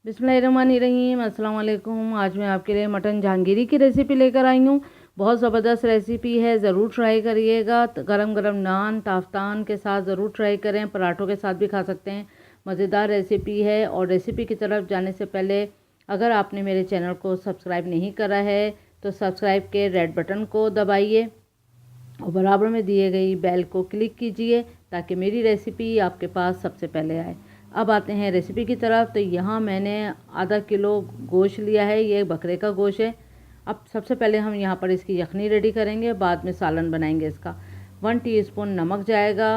बिस्मिल्लाहिर्रहमानिर्रहीम, अस्सलाम वालेकुम। आज मैं आपके लिए मटन जहांगीरी की रेसिपी लेकर आई हूँ। बहुत ज़बरदस्त रेसिपी है, ज़रूर ट्राई करिएगा। गरम गरम नान ताफ्तान के साथ ज़रूर ट्राई करें, पराठों के साथ भी खा सकते हैं। मज़ेदार रेसिपी है। और रेसिपी की तरफ जाने से पहले अगर आपने मेरे चैनल को सब्सक्राइब नहीं करा है तो सब्सक्राइब के रेड बटन को दबाइए और बराबर में दिए गई बेल को क्लिक कीजिए ताकि मेरी रेसिपी आपके पास सबसे पहले आए। अब आते हैं रेसिपी की तरफ। तो यहाँ मैंने आधा किलो गोश्त लिया है, ये बकरे का गोश्त है। अब सबसे पहले हम यहाँ पर इसकी यखनी रेडी करेंगे, बाद में सालन बनाएंगे इसका। 1 टीस्पून नमक जाएगा,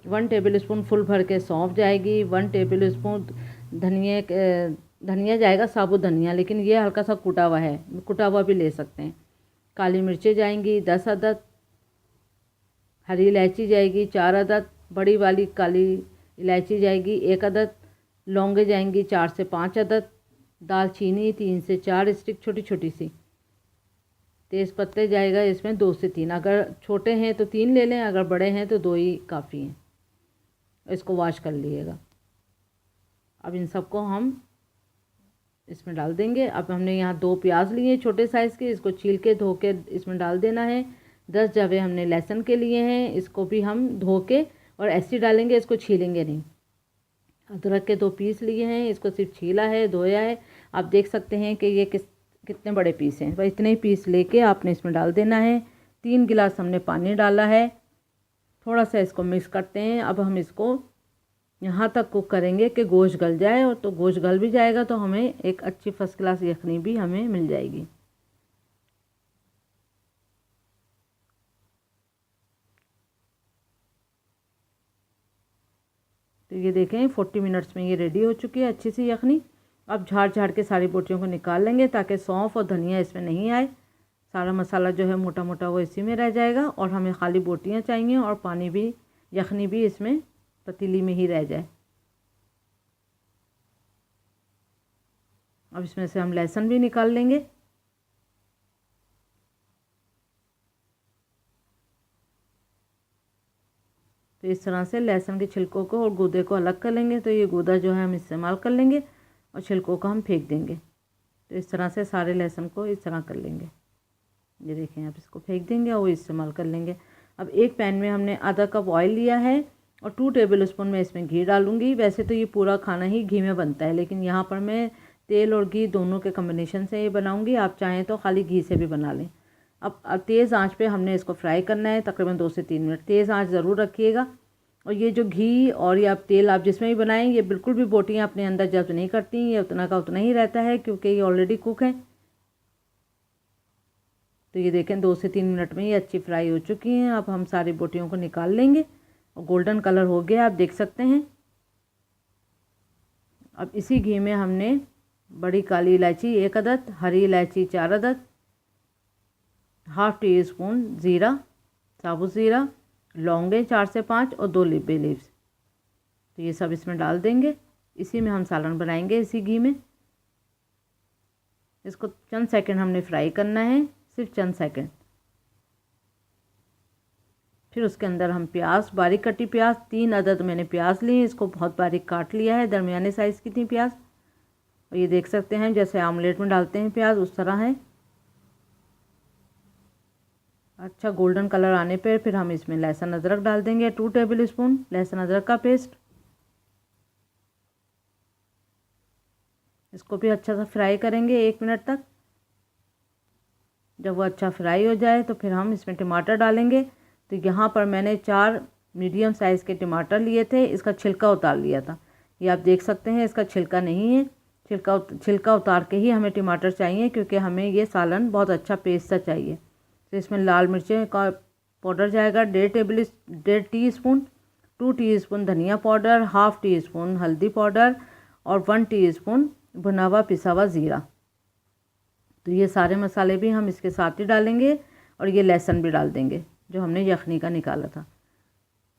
1 टेबल स्पून फुल भर के सौंफ जाएगी, 1 टेबल स्पून धनिया जाएगा, साबुत धनिया, लेकिन ये हल्का सा कुटा हुआ है, कुटा हुआ भी ले सकते हैं। काली मिर्चें जाएंगी 10 अदद, हरी इलायची जाएगी 4 अदद, बड़ी वाली काली इलायची जाएगी 1 अदद, लौंगे जाएंगी 4 से 5 अदद, दालचीनी 3 से 4 स्टिक छोटी छोटी सी, तेज़ पत्ते जाएगा इसमें 2 से 3, अगर छोटे हैं तो 3 ले लें, अगर बड़े हैं तो 2 ही काफ़ी हैं। इसको वॉश कर लीजिएगा। अब इन सबको हम इसमें डाल देंगे। अब हमने यहाँ 2 प्याज लिए छोटे साइज़ के, इसको छील के धो के इसमें डाल देना है। 10 जवे हमने लहसुन के लिए हैं, इसको भी हम धो के और ऐसे डालेंगे, इसको छीलेंगे नहीं। अदरक के 2 पीस लिए हैं, इसको सिर्फ छीला है, धोया है। आप देख सकते हैं कि ये कितने बड़े पीस हैं। बस इतने ही पीस लेके आपने इसमें डाल देना है। 3 गिलास हमने पानी डाला है। थोड़ा सा इसको मिक्स करते हैं। अब हम इसको यहाँ तक कुक करेंगे कि गोश्त गल जाए, और तो गोश्त गल भी जाएगा तो हमें एक अच्छी फर्स्ट क्लास यखनी भी हमें मिल जाएगी। तो ये देखें 40 मिनट्स में ये रेडी हो चुकी है अच्छी सी यखनी। अब झाड़ झाड़ के सारी बोटियों को निकाल लेंगे ताकि सौंफ और धनिया इसमें नहीं आए। सारा मसाला जो है मोटा मोटा वो इसी में रह जाएगा, और हमें खाली बोटियाँ चाहिए और पानी भी, यखनी भी इसमें पतीली में ही रह जाए। अब इसमें से हम लहसुन भी निकाल लेंगे। तो इस तरह से लहसुन के छिलकों को और गूदे को अलग कर लेंगे। तो ये गूदा जो है हम इस्तेमाल कर लेंगे और छिलकों को हम फेंक देंगे। तो इस तरह से सारे लहसुन को इस तरह कर लेंगे। ये देखें, आप इसको फेंक देंगे और वो इस्तेमाल कर लेंगे। अब एक पैन में हमने आधा कप ऑयल लिया है और 2 टेबल स्पून में इसमें घी डालूंगी। वैसे तो ये पूरा खाना ही घी में बनता है, लेकिन यहाँ पर मैं तेल और घी दोनों के कम्बिनेशन से ये बनाऊंगी। आप चाहें तो खाली घी से भी बना लें। अब तेज़ आंच पे हमने इसको फ्राई करना है, तकरीबन 2 से 3 मिनट। तेज़ आंच ज़रूर रखिएगा। और ये जो घी और या तेल आप जिसमें भी बनाएं, ये बिल्कुल भी बोटियाँ अपने अंदर जब्त नहीं करती, ये उतना का उतना ही रहता है क्योंकि ये ऑलरेडी कुक है। तो ये देखें 2 से 3 मिनट में ये अच्छी फ्राई हो चुकी हैं। अब हम सारी बोटियों को निकाल लेंगे और गोल्डन कलर हो गया, आप देख सकते हैं। अब इसी घी में हमने बड़ी काली इलायची 1 अदद, हरी इलायची 4 अदद, ½ टी स्पून ज़ीरा, साबुत ज़ीरा, लौंगे 4 से 5 और 2 बे लीव्स, तो ये सब इसमें डाल देंगे। इसी में हम सालन बनाएंगे, इसी घी में। इसको चंद सेकंड हमने फ्राई करना है, सिर्फ चंद सेकंड। फिर उसके अंदर हम प्याज, बारीक कटी प्याज 3 अदद मैंने प्याज लिए, इसको बहुत बारीक काट लिया है, दरमियाने साइज़ की थी प्याज। और ये देख सकते हैं जैसे आमलेट में डालते हैं प्याज, उस तरह है। अच्छा गोल्डन कलर आने पर फिर हम इसमें लहसुन अदरक डाल देंगे, 2 टेबल स्पून लहसुन अदरक का पेस्ट। इसको भी अच्छा सा फ्राई करेंगे 1 मिनट तक। जब वो अच्छा फ्राई हो जाए तो फिर हम इसमें टमाटर डालेंगे। तो यहाँ पर मैंने 4 मीडियम साइज़ के टमाटर लिए थे, इसका छिलका उतार लिया था। ये आप देख सकते हैं इसका छिलका नहीं है। छिलका उतार के ही हमें टमाटर चाहिए क्योंकि हमें ये सालन बहुत अच्छा पेस्ट सा चाहिए। तो इसमें लाल मिर्चें का पाउडर जाएगा 1.5 टीस्पून, 2 टीस्पून धनिया पाउडर, ½ टी स्पून हल्दी पाउडर और 1 टीस्पून भुना हुआ पिसा हुआ ज़ीरा। तो ये सारे मसाले भी हम इसके साथ ही डालेंगे और ये लहसुन भी डाल देंगे जो हमने यखनी का निकाला था।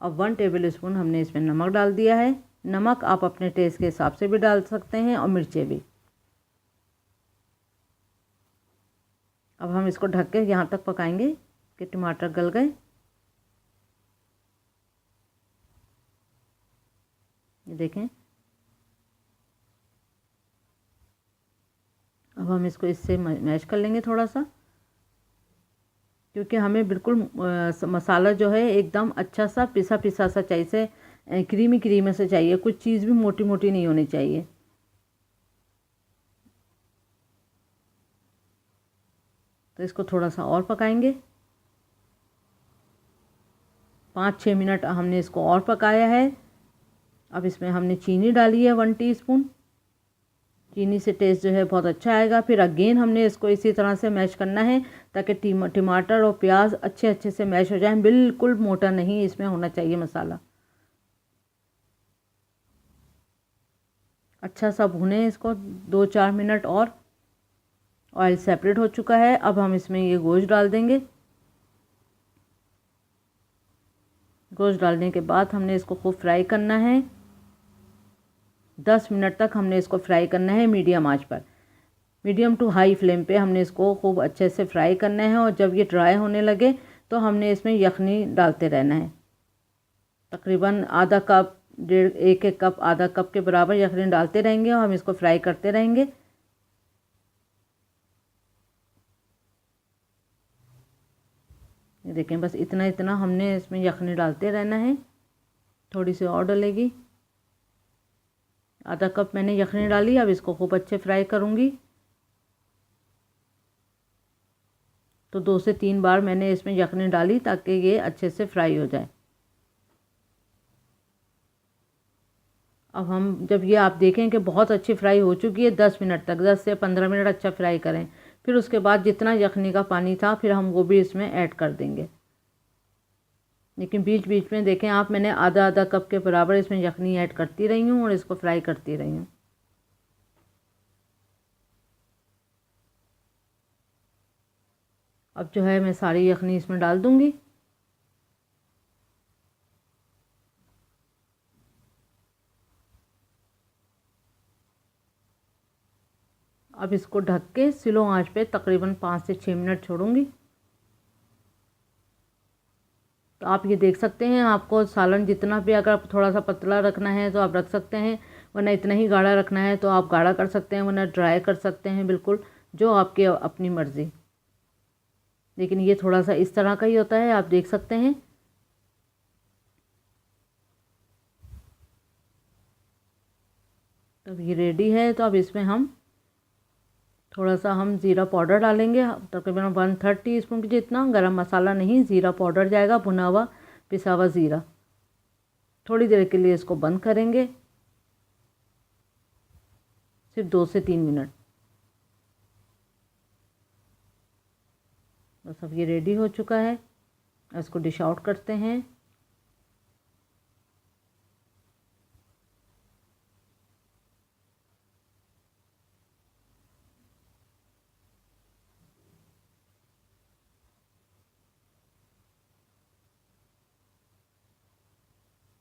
अब 1 टेबल स्पून हमने इसमें नमक डाल दिया है। नमक आप अपने टेस्ट के हिसाब से भी डाल सकते हैं और मिर्चें भी। अब हम इसको ढक के यहाँ तक पकाएंगे कि टमाटर गल गए। ये देखें हम इसको इससे मैश कर लेंगे थोड़ा सा, क्योंकि हमें बिल्कुल मसाला जो है एकदम अच्छा सा पिसा पिसा सा चाहिए, से क्रीमी क्रीमी से चाहिए, कुछ चीज़ भी मोटी मोटी नहीं होनी चाहिए। तो इसको थोड़ा सा और पकाएंगे। 5-6 मिनट हमने इसको और पकाया है। अब इसमें हमने चीनी डाली है 1 टीस्पून। चीनी से टेस्ट जो है बहुत अच्छा आएगा। फिर अगेन हमने इसको इसी तरह से मैश करना है ताकि टमाटर और प्याज अच्छे अच्छे से मैश हो जाएं। बिल्कुल मोटा नहीं इसमें होना चाहिए मसाला। अच्छा सा भुने इसको 2-4 मिनट और। ऑयल सेपरेट हो चुका है। अब हम इसमें ये गोश्त डाल देंगे। गोश्त डालने के बाद हमने इसको खूब फ्राई करना है। 10 मिनट तक हमने इसको फ्राई करना है मीडियम आंच पर। मीडियम टू हाई फ्लेम पे हमने इसको खूब अच्छे से फ्राई करना है। और जब ये ड्राई होने लगे तो हमने इसमें यखनी डालते रहना है। तकरीबन आधा कप, एक कप, आधा कप के बराबर यखनी डालते रहेंगे और हम इसको फ्राई करते रहेंगे। देखें, बस इतना इतना हमने इसमें यखनी डालते रहना है। थोड़ी सी और डलेगी। आधा कप मैंने यखनी डाली। अब इसको खूब अच्छे फ्राई करूँगी। तो 2 से 3 बार मैंने इसमें यखनी डाली ताकि ये अच्छे से फ्राई हो जाए। अब हम जब ये आप देखें कि बहुत अच्छी फ्राई हो चुकी है, 10 मिनट तक, 10 से 15 मिनट अच्छा फ्राई करें। फिर उसके बाद जितना यखनी का पानी था फिर हम वो भी इसमें ऐड कर देंगे। लेकिन बीच बीच में देखें आप, मैंने आधा आधा कप के बराबर इसमें यखनी ऐड करती रही हूँ और इसको फ्राई करती रही हूँ। अब जो है मैं सारी यखनी इसमें डाल दूँगी। अब इसको ढक के स्लो आंच पे तकरीबन 5 से 6 मिनट छोड़ूंगी। तो आप ये देख सकते हैं, आपको सालन जितना भी अगर थोड़ा सा पतला रखना है तो आप रख सकते हैं, वरना इतना ही गाढ़ा रखना है तो आप गाढ़ा कर सकते हैं, वरना ड्राई कर सकते हैं, बिल्कुल जो आपकी अपनी मर्ज़ी। लेकिन ये थोड़ा सा इस तरह का ही होता है, आप देख सकते हैं। तो अब ये रेडी है। तो अब इसमें हम थोड़ा सा हम ज़ीरा पाउडर डालेंगे, तकरीबन 1/3 टीस्पून की जितना। गरम मसाला नहीं, ज़ीरा पाउडर जाएगा, भुना हुआ पिसा हुआ ज़ीरा। थोड़ी देर के लिए इसको बंद करेंगे, सिर्फ 2 से 3 मिनट। बस अब ये रेडी हो चुका है। इसको डिश आउट करते हैं।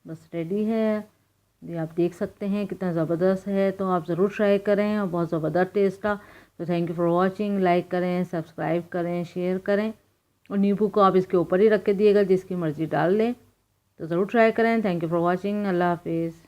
बस रेडी है। ये आप देख सकते हैं कितना ज़बरदस्त है। तो आप ज़रूर ट्राई करें और बहुत ज़बरदस्त टेस्ट था। तो thank you for watching. Like करें, सब्सक्राइब करें, शेयर करें और नींबू को आप इसके ऊपर ही रख के दिएगा, जिसकी मर्ज़ी डाल लें। तो ज़रूर ट्राई करें। Thank you for watching. अल्लाह हाफिज़।